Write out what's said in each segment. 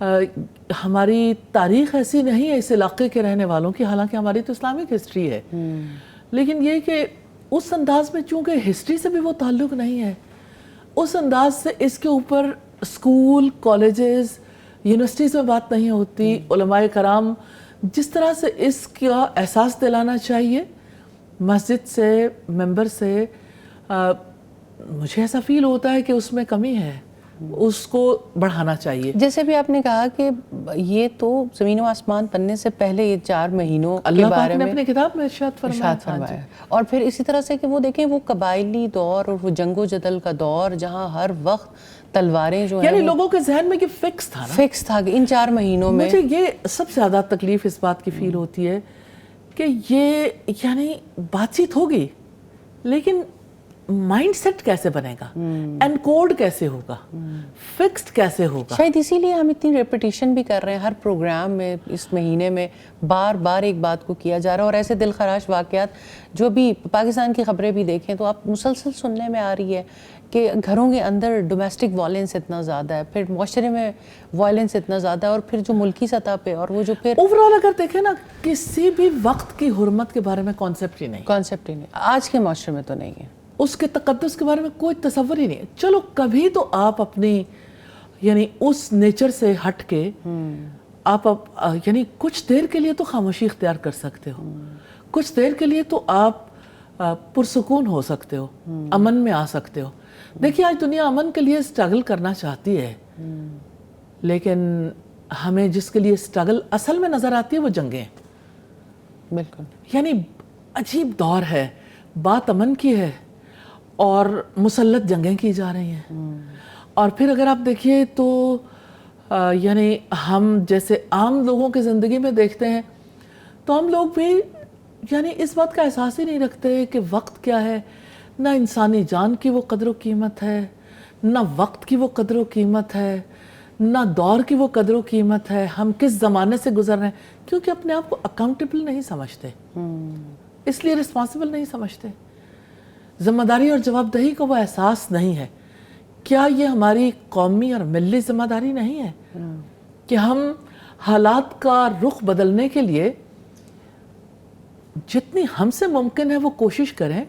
ہماری تاریخ ایسی نہیں ہے اس علاقے کے رہنے والوں کی، حالانکہ ہماری تو اسلامک ہسٹری ہے، لیکن یہ کہ اس انداز میں چونکہ ہسٹری سے بھی وہ تعلق نہیں ہے، اس انداز سے اس کے اوپر اسکول، کالجز، یونیورسٹیز میں بات نہیں ہوتی. علماء کرام جس طرح سے اس کا احساس دلانا چاہیے مسجد سے، ممبر سے، مجھے ایسا فیل ہوتا ہے کہ اس میں کمی ہے، اس کو بڑھانا چاہیے. جیسے بھی آپ نے کہا کہ یہ تو زمین و آسمان بننے سے پہلے یہ 4 مہینوں کے اللہ بارے پاک نے میں اپنی کتاب میں ارشاد فرمایا. اور پھر اسی طرح سے کہ وہ دیکھیں وہ قبائلی دور اور وہ جنگ و جدل کا دور جہاں ہر وقت تلواریں جو ہیں یعنی لوگوں کے ذہن میں یہ فکس تھا نا، فکس تھا کہ ان 4 مہینوں میں. مجھے یہ سب سے زیادہ تکلیف اس بات کی فیل ہوتی ہے کہ یہ یعنی بات چیت ہوگی لیکن مائنڈ سیٹ کیسے بنے گا، انکوڈ کیسے ہوگا، فکسڈ کیسے ہوگا. شاید اسی لیے ہم اتنی ریپیٹیشن بھی کر رہے ہیں ہر پروگرام میں، اس مہینے میں بار بار ایک بات کو کیا جا رہا ہے. اور ایسے دل خراش واقعات جو بھی پاکستان کی خبریں بھی دیکھیں تو آپ مسلسل سننے میں آ رہی ہے کہ گھروں کے اندر ڈومیسٹک وائلنس اتنا زیادہ ہے، پھر معاشرے میں وائلنس اتنا زیادہ ہے، اور پھر جو ملکی سطح پہ اور وہ جو پھر اوورآل اگر دیکھیں نا کسی بھی وقت کی حرمت کے بارے میں کانسیپٹ ہی نہیں، آج کے معاشرے میں تو نہیں ہے. اس کے تقدس کے بارے میں کوئی تصور ہی نہیں ہے. چلو کبھی تو آپ اپنی یعنی اس نیچر سے ہٹ کے آپ یعنی کچھ دیر کے لیے تو خاموشی اختیار کر سکتے ہو، کچھ دیر کے لیے تو آپ پرسکون ہو سکتے ہو، امن میں آ سکتے ہو. دیکھیے آج دنیا امن کے لیے اسٹرگل کرنا چاہتی ہے، لیکن ہمیں جس کے لیے اسٹرگل اصل میں نظر آتی ہے وہ جنگیں. بالکل یعنی عجیب دور ہے، بات امن کی ہے اور مسلط جنگیں کی جا رہی ہیں. اور پھر اگر آپ دیکھیے تو یعنی ہم جیسے عام لوگوں کی زندگی میں دیکھتے ہیں تو ہم لوگ بھی یعنی اس بات کا احساس ہی نہیں رکھتے کہ وقت کیا ہے. نہ انسانی جان کی وہ قدر و قیمت ہے، نہ وقت کی وہ قدر و قیمت ہے، نہ دور کی وہ قدر و قیمت ہے. ہم کس زمانے سے گزر رہے ہیں کیونکہ اپنے آپ کو اکاؤنٹیبل نہیں سمجھتے، اس لیے رسپانسبل نہیں سمجھتے. ذمہ داری اور جواب دہی کا وہ احساس نہیں ہے. کیا یہ ہماری قومی اور ملی ذمہ داری نہیں ہے کہ ہم حالات کا رخ بدلنے کے لیے جتنی ہم سے ممکن ہے وہ کوشش کریں؟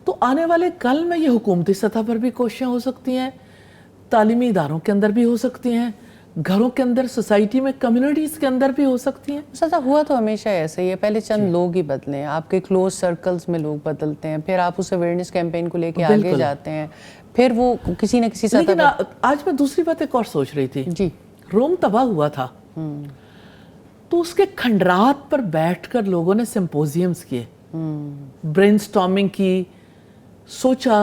تو آنے والے کل میں یہ حکومتی سطح پر بھی کوششیں ہو سکتی ہیں، تعلیمی اداروں کے اندر بھی ہو سکتی ہیں، گھروں کے اندر، سوسائٹی میں، کمیونٹیز کے اندر بھی ہو سکتی ہیں. سزا ہوا تو ہمیشہ ایسے ہی ہے، پہلے چند لوگ ہی بدلے ہیں، آپ کے کلوز سرکلز میں لوگ بدلتے ہیں، پھر آپ اس اویئرنیس کیمپین کو لے کے آگے جاتے ہیں، پھر وہ کسی نہ کسی سطح لیکن پر. آج میں دوسری بات ایک اور سوچ رہی تھی. جی روم تباہ ہوا تھا تو اس کے کھنڈرات پر بیٹھ کر لوگوں نے سمپوزیمز کیے، برین سٹارمنگ کی، سوچا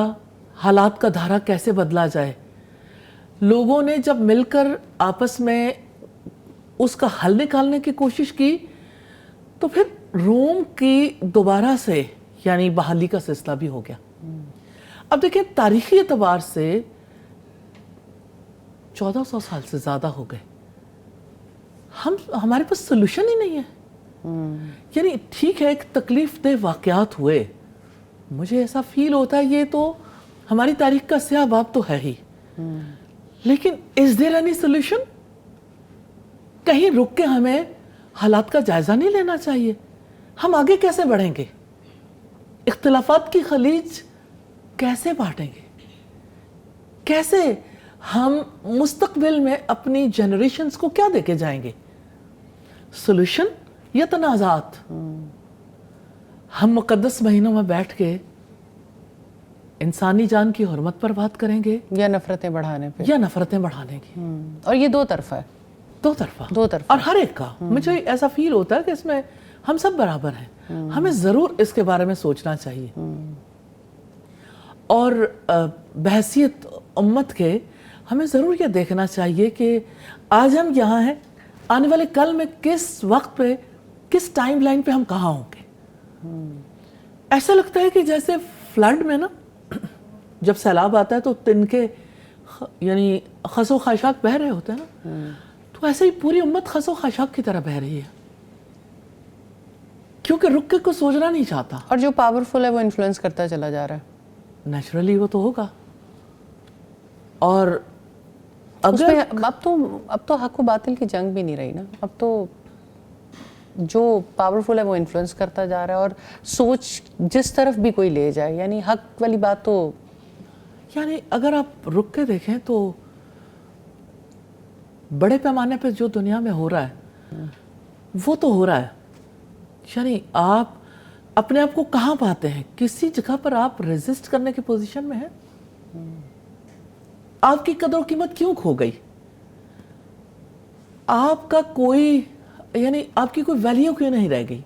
حالات کا دھارا کیسے بدلا جائے. لوگوں نے جب مل کر آپس میں اس کا حل نکالنے کی کوشش کی تو پھر روم کی دوبارہ سے یعنی بحالی کا سلسلہ بھی ہو گیا. اب دیکھیں تاریخی اعتبار سے 1400 سال سے زیادہ ہو گئے، ہمارے پاس سلوشن ہی نہیں ہے. یعنی ٹھیک ہے ایک تکلیف دہ واقعات ہوئے، مجھے ایسا فیل ہوتا ہے یہ تو ہماری تاریخ کا سیاہ باب تو ہے ہی، لیکن is there any solution؟ کہیں رک کے ہمیں حالات کا جائزہ نہیں لینا چاہیے؟ ہم آگے کیسے بڑھیں گے؟ اختلافات کی خلیج کیسے بانٹیں گے؟ کیسے ہم مستقبل میں اپنی جنریشنز کو کیا دے کے جائیں گے؟ سولوشن یا تنازعات؟ ہم مقدس مہینوں میں بیٹھ کے انسانی جان کی حرمت پر بات کریں گے یا نفرتیں بڑھانے پہ، یا نفرتیں بڑھانے کی؟ اور یہ دو طرفہ ہے، دو طرفہ اور ہر ایک کا. مجھے ایسا فیل ہوتا ہے کہ اس میں ہم سب برابر ہیں. ہمیں ضرور اس کے بارے میں سوچنا چاہیے اور بحیثیت امت کے ہمیں ضرور یہ دیکھنا چاہیے کہ آج ہم یہاں ہیں، آنے والے کل میں کس وقت پہ، کس ٹائم لائن پہ ہم کہاں ہوں گے. ایسا لگتا ہے کہ جیسے فلڈ میں نا جب سیلاب آتا ہے تو تنکے یعنی خس و خاشاک بہہ رہے ہوتے ہیں نا، تو ایسے ہی پوری امت خس و خاشاک کی طرح بہہ رہی ہے کیونکہ رک کے کوئی سوچنا نہیں چاہتا. اور جو پاورفل ہے وہ انفلوئنس کرتا چلا جا رہا ہے. نیچرلی وہ تو ہوگا. اور اگر اب تو حق و باطل کی جنگ بھی نہیں رہی نا, اب تو جو پاورفل ہے وہ انفلوئنس کرتا جا رہا ہے, اور سوچ جس طرف بھی کوئی لے جائے, یعنی حق والی بات تو, یعنی اگر آپ رک کے دیکھیں تو بڑے پیمانے پہ جو دنیا میں ہو رہا ہے وہ تو ہو رہا ہے. یعنی آپ اپنے آپ کو کہاں پاتے ہیں؟ کسی جگہ پر آپ ریزسٹ کرنے کی پوزیشن میں ہیں؟ آپ کی قدر و قیمت کیوں کھو گئی؟ آپ کا کوئی, یعنی آپ کی کوئی ویلیو کیوں نہیں رہ گئی؟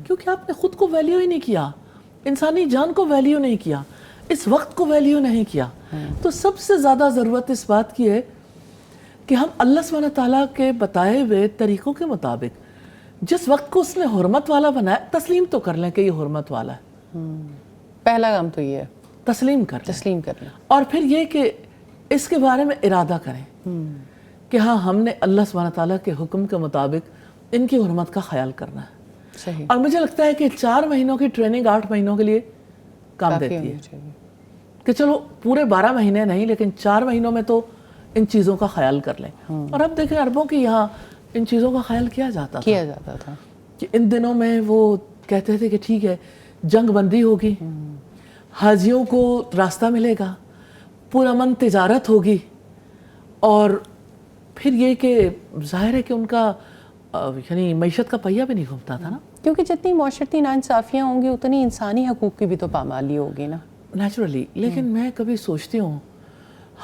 کیونکہ آپ نے خود کو ویلیو ہی نہیں کیا, انسانی جان کو ویلیو نہیں کیا, اس وقت کو ویلیو نہیں کیا. تو سب سے زیادہ ضرورت اس بات کی ہے کہ ہم اللہ سبحانہ تعالیٰ کے بتائے ہوئے طریقوں کے مطابق جس وقت کو اس نے حرمت والا بنایا, تسلیم تو کر لیں کہ یہ حرمت والا ہے. پہلا کام تو یہ ہے تسلیم کر لیں. اور پھر یہ کہ اس کے بارے میں ارادہ کریں کہ ہاں ہم نے اللہ سبحانہ تعالیٰ کے حکم کے مطابق ان کی حرمت کا خیال کرنا ہے. صحیح. اور مجھے لگتا ہے کہ 4 مہینوں کی ٹریننگ 8 مہینوں کے لیے کام دیتی ہے کہ چلو پورے 12 مہینے نہیں, لیکن 4 مہینوں میں تو ان چیزوں کا خیال کر لیں. اور اب دیکھیں عربوں کی یہاں ان چیزوں کا خیال کیا جاتا تھا کہ ان دنوں میں وہ کہتے تھے کہ ٹھیک ہے جنگ بندی ہوگی, حاجیوں کو راستہ ملے گا, پرامن تجارت ہوگی, اور پھر یہ کہ ظاہر ہے کہ ان کا یعنی معیشت کا پہیہ بھی نہیں گھومتا تھا نا, کیونکہ جتنی معاشرتی ناانصافیاں ہوں گی اتنی انسانی حقوق کی بھی تو پامالی ہوگی نا, نیچرلی. لیکن میں کبھی سوچتی ہوں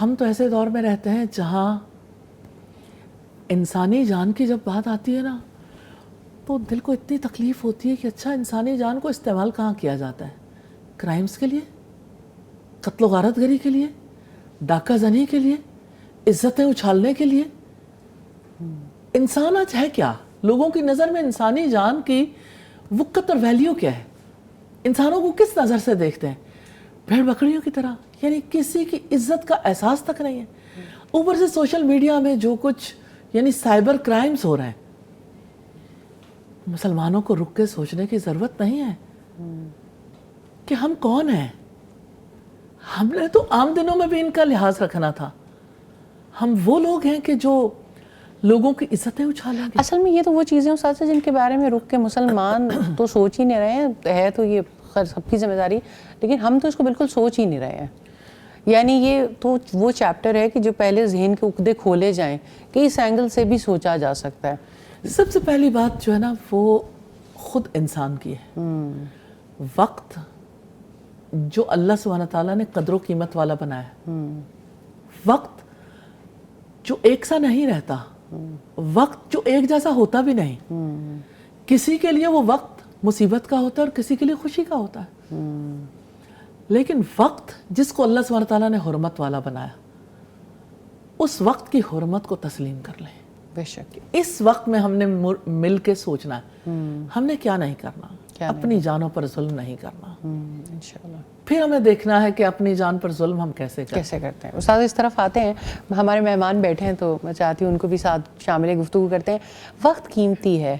ہم تو ایسے دور میں رہتے ہیں جہاں انسانی جان کی جب بات آتی ہے نا تو دل کو اتنی تکلیف ہوتی ہے کہ اچھا انسانی جان کو استعمال کہاں کیا جاتا ہے؟ کرائمز کے لیے, قتل و غارت گری کے لیے, ڈاکہ زنی کے لیے, عزتیں اچھالنے کے لیے. انسان آج ہے کیا؟ لوگوں کی نظر میں انسانی جان کی وقت اور ویلیو کیا ہے؟ انسانوں کو کس نظر سے دیکھتے ہیں؟ بھیڑ بکریوں کی طرح, یعنی کسی کی عزت کا احساس تک نہیں ہے. اوپر سے سوشل میڈیا میں جو کچھ یعنی سائبر کرائمز ہو رہے ہیں, مسلمانوں کو رک کے سوچنے کی ضرورت نہیں ہے کہ ہم کون ہیں. ہم نے تو عام دنوں میں بھی ان کا لحاظ رکھنا تھا. ہم وہ لوگ ہیں کہ جو لوگوں کی عزتیں اچھالیں گے. اصل میں یہ تو وہ چیزیں استاد جن کے بارے میں رک کے مسلمان تو سوچ ہی نہیں رہے ہیں, ہے تو یہ خیر سب کی ذمہ داری, لیکن ہم تو اس کو بالکل سوچ ہی نہیں رہے ہیں. یعنی یہ تو وہ چیپٹر ہے کہ جو پہلے ذہن کے عقدے کھولے جائیں کہ اس اینگل سے بھی سوچا جا سکتا ہے. سب سے پہلی بات جو ہے نا وہ خود انسان کی ہے. وقت جو اللہ سبحانہ تعالیٰ نے قدر و قیمت والا بنایا ہے, وقت جو ایک سا نہیں رہتا, وقت جو ایک جیسا ہوتا بھی نہیں. کسی کے لیے وہ وقت مصیبت کا ہوتا ہے اور کسی کے لیے خوشی کا ہوتا ہے. لیکن وقت جس کو اللہ سبحانہ تعالیٰ نے حرمت والا بنایا, اس وقت کی حرمت کو تسلیم کر لیں. بے شک اس وقت میں ہم نے مل کے سوچنا ہے ہم نے کیا نہیں کرنا, اپنی جانوں پر ظلم نہیں کرنا. انشاءاللہ پھر ہمیں دیکھنا ہے کہ اپنی جان پر ظلم ہم کیسے کرتے ہیں. استاد اس طرف آتے ہیں, ہمارے مہمان بیٹھے ہیں تو میں چاہتی ہوں ان کو بھی ساتھ شامل گفتگو کرتے ہیں. وقت قیمتی ہے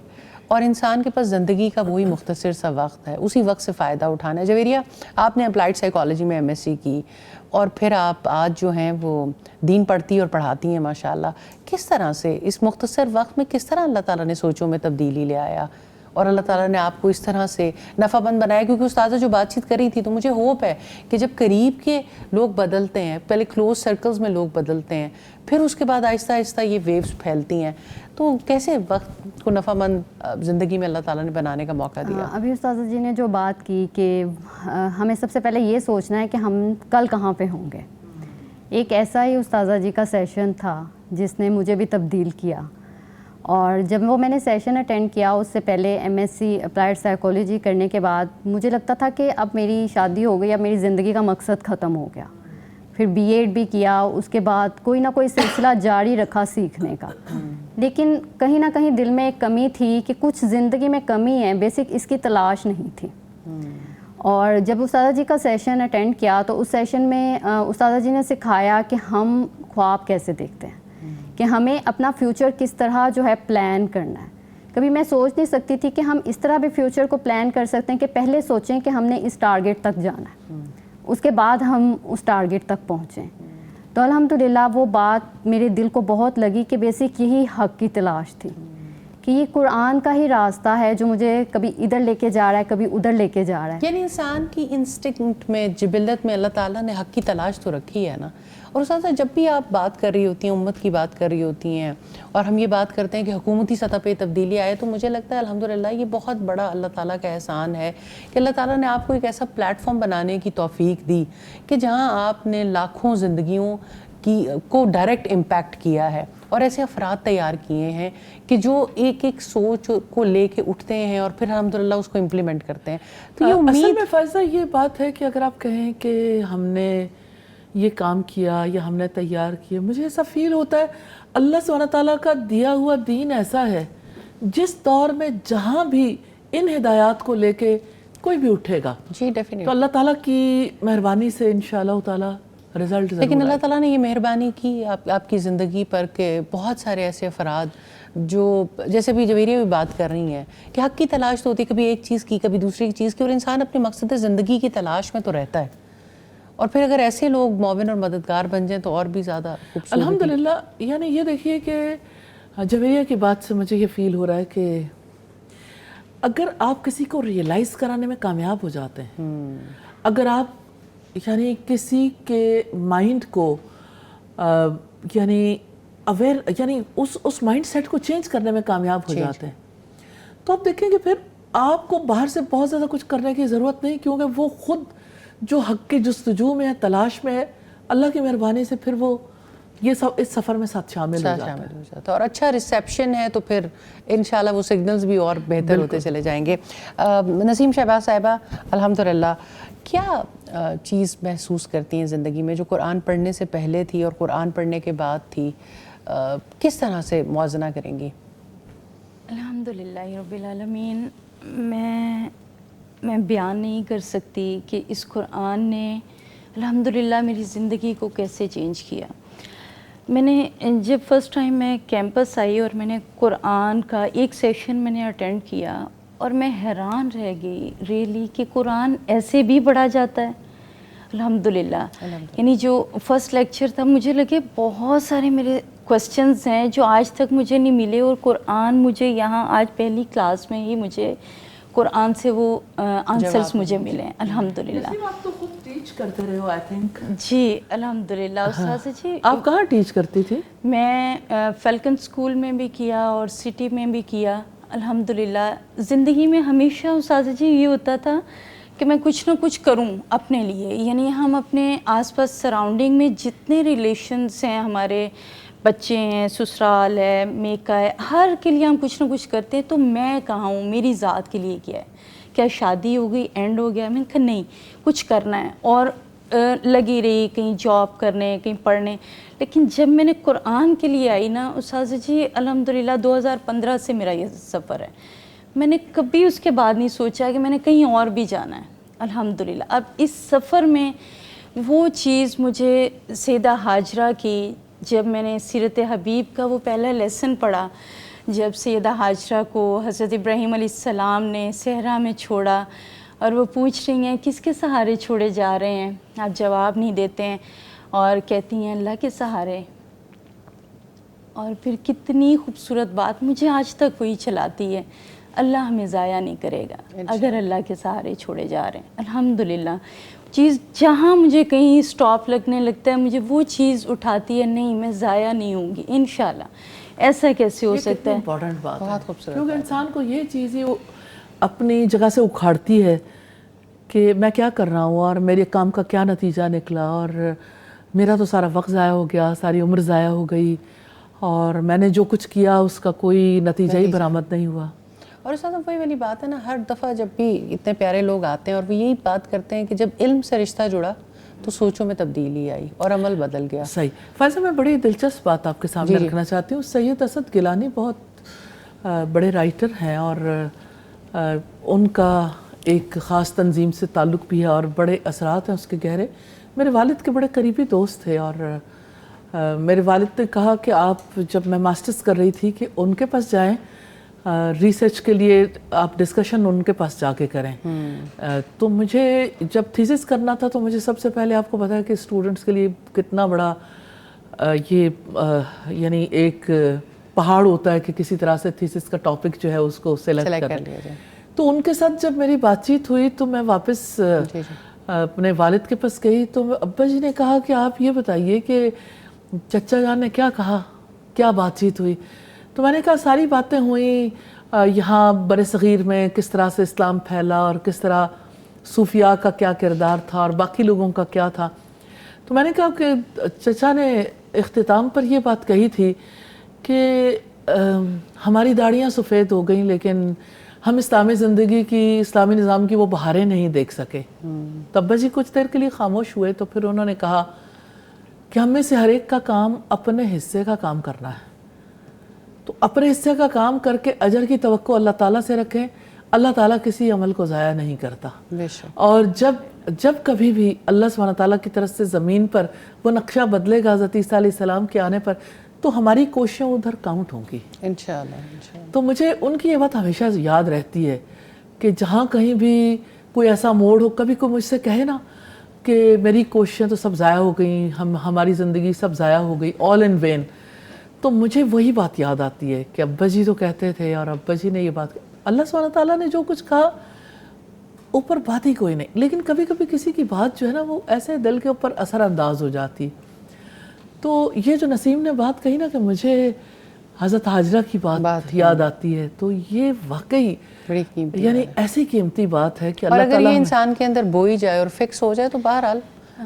اور انسان کے پاس زندگی کا وہی مختصر سا وقت ہے, اسی وقت سے فائدہ اٹھانا ہے. جویریہ, آپ نے اپلائیڈ سائیکالوجی میں MS سی کی اور پھر آپ آج جو ہیں وہ دین پڑھتی اور پڑھاتی ہیں ماشاءاللہ. کس طرح سے اس مختصر وقت میں کس طرح اللہ تعالیٰ نے سوچوں میں تبدیلی لے آیا اور اللہ تعالیٰ نے آپ کو اس طرح سے نفع بند بنایا؟ کیونکہ استاذہ جو بات چیت کر رہی تھی تو مجھے ہوپ ہے کہ جب قریب کے لوگ بدلتے ہیں, پہلے کلوز سرکلز میں لوگ بدلتے ہیں, پھر اس کے بعد آہستہ آہستہ یہ ویوز پھیلتی ہیں, تو کیسے وقت کو نفع مند زندگی میں اللہ تعالیٰ نے بنانے کا موقع دیا؟ ابھی استاذہ جی نے جو بات کی کہ ہمیں سب سے پہلے یہ سوچنا ہے کہ ہم کل کہاں پہ ہوں گے. ایک ایسا ہی استاذہ جی کا سیشن تھا جس نے مجھے بھی تبدیل کیا, اور جب وہ میں نے سیشن اٹینڈ کیا اس سے پہلے MS سی اپلائیڈ سائیکالوجی کرنے کے بعد مجھے لگتا تھا کہ اب میری شادی ہو گئی, اب میری زندگی کا مقصد ختم ہو گیا. پھر BA بھی کیا, اس کے بعد کوئی نہ کوئی سلسلہ جاری رکھا سیکھنے کا, لیکن کہیں نہ کہیں دل میں ایک کمی تھی کہ کچھ زندگی میں کمی ہے, بیسک اس کی تلاش نہیں تھی. اور جب استاذہ جی کا سیشن اٹینڈ کیا تو اس سیشن میں استاذہ جی نے سکھایا کہ ہم خواب کیسے دیکھتے ہیں, کہ ہمیں اپنا فیوچر کس طرح جو ہے پلان کرنا ہے. کبھی میں سوچ نہیں سکتی تھی کہ ہم اس طرح بھی فیوچر کو پلان کر سکتے ہیں کہ پہلے سوچیں کہ ہم نے اس ٹارگیٹ تک جانا ہے, اس کے بعد ہم اس ٹارگیٹ تک پہنچیں. تو الحمدللہ وہ بات میرے دل کو بہت لگی کہ بیسک یہی حق کی تلاش تھی کہ یہ قرآن کا ہی راستہ ہے جو مجھے کبھی ادھر لے کے جا رہا ہے کبھی ادھر لے کے جا رہا ہے. یعنی انسان کی انسٹنکٹ میں جبلت میں اللہ تعالیٰ نے حق کی تلاش تو رکھی ہے نا. اور استاذہ جب بھی آپ بات کر رہی ہوتی ہیں امت کی بات کر رہی ہوتی ہیں اور ہم یہ بات کرتے ہیں کہ حکومتی سطح پہ تبدیلی آئے تو مجھے لگتا ہے الحمدللہ یہ بہت بڑا اللہ تعالیٰ کا احسان ہے کہ اللہ تعالیٰ نے آپ کو ایک ایسا پلیٹ فارم بنانے کی توفیق دی کہ جہاں آپ نے لاکھوں زندگیوں کو ڈائریکٹ امپیکٹ کیا ہے اور ایسے افراد تیار کیے ہیں کہ جو ایک ایک سوچ کو لے کے اٹھتے ہیں اور پھر الحمدللہ اس کو امپلیمنٹ کرتے ہیں. تو یہ اصل امید میں فائزہ یہ بات ہے کہ اگر آپ کہیں کہ ہم نے یہ کام کیا یا ہم نے تیار کیا, مجھے ایسا فیل ہوتا ہے اللہ سبحانہ تعالیٰ کا دیا ہوا دین ایسا ہے جس دور میں جہاں بھی ان ہدایات کو لے کے کوئی بھی اٹھے گا جی ڈیفینیٹلی تو اللہ تعالیٰ کی مہربانی سے انشاءاللہ تعالیٰ رزلٹ ضرور لیکن اللہ تعالیٰ نے یہ مہربانی کی آپ کی زندگی پر کہ بہت سارے ایسے افراد جو جیسے بھی جویریہ بھی بات کر رہی ہیں کہ حق کی تلاش تو ہوتی ہے کبھی ایک چیز کی کبھی دوسری چیز کی اور انسان اپنے مقصد زندگی کی تلاش میں تو رہتا ہے اور پھر اگر ایسے لوگ معاون اور مددگار بن جائیں تو اور بھی زیادہ خوبصورت. الحمدللہ. یعنی یہ دیکھیے کہ جویریہ کی بات سے مجھے یہ فیل ہو رہا ہے کہ اگر آپ کسی کو ریئلائز کرانے میں کامیاب ہو جاتے ہیں, اگر آپ یعنی کسی کے مائنڈ کو یعنی اویئر یعنی اس مائنڈ سیٹ کو چینج کرنے میں کامیاب ہو جاتے ہیں تو آپ دیکھیں کہ پھر آپ کو باہر سے بہت زیادہ کچھ کرنے کی ضرورت نہیں, کیونکہ وہ خود جو حق کی جستجو میں ہے, تلاش میں ہے, اللہ کی مہربانی سے پھر وہ یہ سب اس سفر میں ساتھ شامل ہو جاتا ہے. اور اچھا ریسیپشن ہے تو پھر انشاءاللہ وہ سگنلز بھی اور بہتر ہوتے چلے جائیں گے. نسیم شہباز صاحبہ الحمدللہ کیا چیز محسوس کرتی ہیں زندگی میں جو قرآن پڑھنے سے پہلے تھی اور قرآن پڑھنے کے بعد تھی, کس طرح سے موازنہ کریں گی؟ الحمدللہ رب العالمین. میں بیان نہیں کر سکتی کہ اس قرآن نے الحمدللہ میری زندگی کو کیسے چینج کیا. میں نے جب فرسٹ ٹائم میں کیمپس آئی اور میں نے قرآن کا ایک سیشن میں نے اٹینڈ کیا اور میں حیران رہ گئی ریئلی کہ قرآن ایسے بھی پڑھا جاتا ہے. الحمدللہ. یعنی جو فرسٹ لیکچر تھا مجھے لگے بہت سارے میرے کوسچنز ہیں جو آج تک مجھے نہیں ملے اور قرآن مجھے یہاں آج پہلی کلاس میں ہی مجھے قرآن سے وہ آنسرز مجھے ملے ہیں. الحمدللہ. آپ تو خود ٹیچ کرتے رہے ہو آئی تھنک. جی الحمدللہ. استاذہ جی آپ کہاں ٹیچ کرتی تھی؟ میں فیلکن اسکول میں بھی کیا اور سٹی میں بھی کیا. الحمدللہ. زندگی میں ہمیشہ استاذہ جی یہ ہوتا تھا کہ میں کچھ نہ کچھ کروں اپنے لیے. یعنی ہم اپنے آس پاس سراؤنڈنگ میں جتنے ریلیشنز ہیں, ہمارے بچے ہیں, سسرال ہے, میکا ہے, ہر کے لیے ہم کچھ نہ کچھ کرتے ہیں. تو میں کہاں ہوں, میری ذات کے لیے کیا ہے؟ کیا شادی ہو گئی, اینڈ ہو گیا؟ میں نے کہا نہیں, کچھ کرنا ہے. اور لگی رہی کہیں جاب کرنے, کہیں پڑھنے. لیکن جب میں نے قرآن کے لیے آئی نا استاذہ جی, الحمدللہ 2015 سے میرا یہ سفر ہے. میں نے کبھی اس کے بعد نہیں سوچا کہ میں نے کہیں اور بھی جانا ہے. الحمدللہ. اب اس سفر میں وہ چیز مجھے سیدہ ہاجرہ کی, جب میں نے سیرت حبیب کا وہ پہلا لیسن پڑھا, جب سیدہ ہاجرہ کو حضرت ابراہیم علیہ السلام نے صحرا میں چھوڑا اور وہ پوچھ رہی ہیں کس کے سہارے چھوڑے جا رہے ہیں, آپ جواب نہیں دیتے ہیں اور کہتی ہیں اللہ کے سہارے. اور پھر کتنی خوبصورت بات مجھے آج تک وہی چلاتی ہے, اللہ ہمیں ضائع نہیں کرے گا اگر اللہ کے سہارے چھوڑے جا رہے ہیں. الحمدللہ. چیز جہاں مجھے کہیں سٹاپ لگنے لگتا ہے مجھے وہ چیز اٹھاتی ہے, نہیں میں ضائع نہیں ہوں گی انشاءاللہ. ایسا کیسے ہو سکتا ہے؟ امپورٹنٹ بات ہے, بہت خوبصورت. کیونکہ انسان کو یہ چیز ہی اپنی جگہ سے اکھاڑتی ہے کہ میں کیا کر رہا ہوں اور میرے کام کا کیا نتیجہ نکلا, اور میرا تو سارا وقت ضائع ہو گیا, ساری عمر ضائع ہو گئی, اور میں نے جو کچھ کیا اس کا کوئی نتیجہ ہی برآمد نہیں ہوا. اور اس وہی والی بات ہے نا, ہر دفعہ جب بھی اتنے پیارے لوگ آتے ہیں اور وہ یہی بات کرتے ہیں کہ جب علم سے رشتہ جڑا تو سوچوں میں تبدیلی آئی اور عمل بدل گیا. صحیح. فائزہ میں بڑی دلچسپ بات آپ کے سامنے رکھنا چاہتی ہوں. سید اسد گیلانی بہت بڑے رائٹر ہیں اور ان کا ایک خاص تنظیم سے تعلق بھی ہے اور بڑے اثرات ہیں اس کے گہرے. میرے والد کے بڑے قریبی دوست تھے اور میرے والد نے کہا کہ آپ جب میں ماسٹرز کر رہی تھی کہ ان کے پاس جائیں, ریسرچ کے لیے آپ ڈسکشن ان کے پاس جا کے کریں. تو مجھے جب تھیسس کرنا تھا تو مجھے سب سے پہلے آپ کو پتا ہے کہ اسٹوڈنٹس کے لیے کتنا بڑا یہ یعنی ایک پہاڑ ہوتا ہے کہ کسی طرح سے تھیسس کا ٹاپک جو ہے اس کو سلیکٹ کر کر لیا جائے. تو ان کے ساتھ جب میری بات چیت ہوئی تو میں واپس اپنے والد کے پاس گئی تو ابا جی نے کہا کہ آپ یہ بتائیے کہ چچا جان نے کیا کہا, کیا بات چیت ہوئی. تو میں نے کہا ساری باتیں ہوئیں یہاں بر صغیر میں کس طرح سے اسلام پھیلا اور کس طرح صوفیاء کا کیا کردار تھا اور باقی لوگوں کا کیا تھا. تو میں نے کہا کہ چچا نے اختتام پر یہ بات کہی تھی کہ ہماری داڑیاں سفید ہو گئیں لیکن ہم اسلامی زندگی کی, اسلامی نظام کی وہ بہاریں نہیں دیکھ سکے. تو ابا جی کچھ دیر کے لیے خاموش ہوئے تو پھر انہوں نے کہا کہ ہم میں سے ہر ایک کا کام اپنے حصے کا کام کرنا ہے, تو اپنے حصے کا کام کر کے اجر کی توقع اللہ تعالیٰ سے رکھیں. اللہ تعالیٰ کسی عمل کو ضائع نہیں کرتا. اور جب کبھی بھی اللہ سبحانہ تعالیٰ کی طرف سے زمین پر وہ نقشہ بدلے گا حضرت عیسیٰ علیہ السلام کے آنے پر, تو ہماری کوششیں ادھر کاؤنٹ ہوں گی انشاءاللہ. تو مجھے ان کی یہ بات ہمیشہ یاد رہتی ہے کہ جہاں کہیں بھی کوئی ایسا موڑ ہو, کبھی کوئی مجھ سے کہے نا کہ میری کوششیں تو سب ضائع ہو گئیں, ہماری زندگی سب ضائع ہو گئی, all in vain, تو مجھے وہی بات یاد آتی ہے کہ ابا جی تو کہتے تھے اور ابا جی نے یہ بات, اللہ سبحانہ تعالیٰ نے جو کچھ کہا اوپر بات ہی کوئی نہیں, لیکن کبھی کبھی کسی کی بات جو ہے نا وہ ایسے دل کے اوپر اثر انداز ہو جاتی. تو یہ جو نسیم نے بات کہی نا کہ مجھے حضرت حاجرہ کی بات یاد آتی ہے, تو یہ واقعی بڑی قیمتی یعنی ایسی قیمتی بات ہے کہ اور اللہ اگر تعالیٰ یہ انسان کے اندر بوئی جائے اور فکس ہو جائے تو بہرحال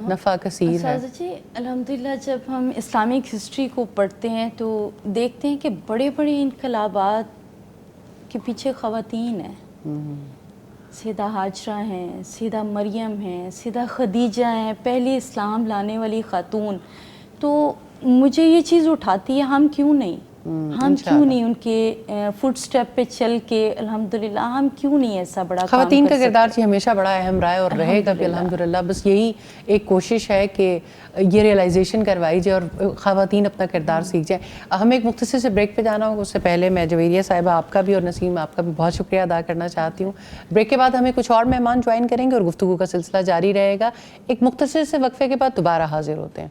نفع کثیر ہے. اساتذہ جی الحمدللہ جب ہم اسلامک ہسٹری کو پڑھتے ہیں تو دیکھتے ہیں کہ بڑے بڑے انقلابات کے پیچھے خواتین ہیں. سیدہ حاجرہ ہیں, سیدہ مریم ہیں, سیدہ خدیجہ ہیں, پہلی اسلام لانے والی خاتون. تو مجھے یہ چیز اٹھاتی ہے ہم کیوں نہیں ان کے فٹ سٹیپ پہ چل کے الحمدللہ ہم کیوں نہیں ایسا بڑا کام خواتین کر کا سکتے. کردار جی ہمیشہ بڑا اہم رہا ہے اور رہے گا بھی الحمدللہ. بس یہی ایک کوشش ہے کہ یہ ریئلائزیشن کروائی جائے اور خواتین اپنا کردار سیکھ جائیں. ہمیں ایک مختصر سے بریک پہ جانا ہوگا, اس سے پہلے میں جویریہ صاحبہ آپ کا بھی اور نسیم آپ کا بھی بہت شکریہ ادا کرنا چاہتی ہوں. بریک کے بعد ہمیں کچھ اور مہمان جوائن کریں گے اور گفتگو کا سلسلہ جاری رہے گا. ایک مختصر سے وقفے کے بعد دوبارہ حاضر ہوتے ہیں.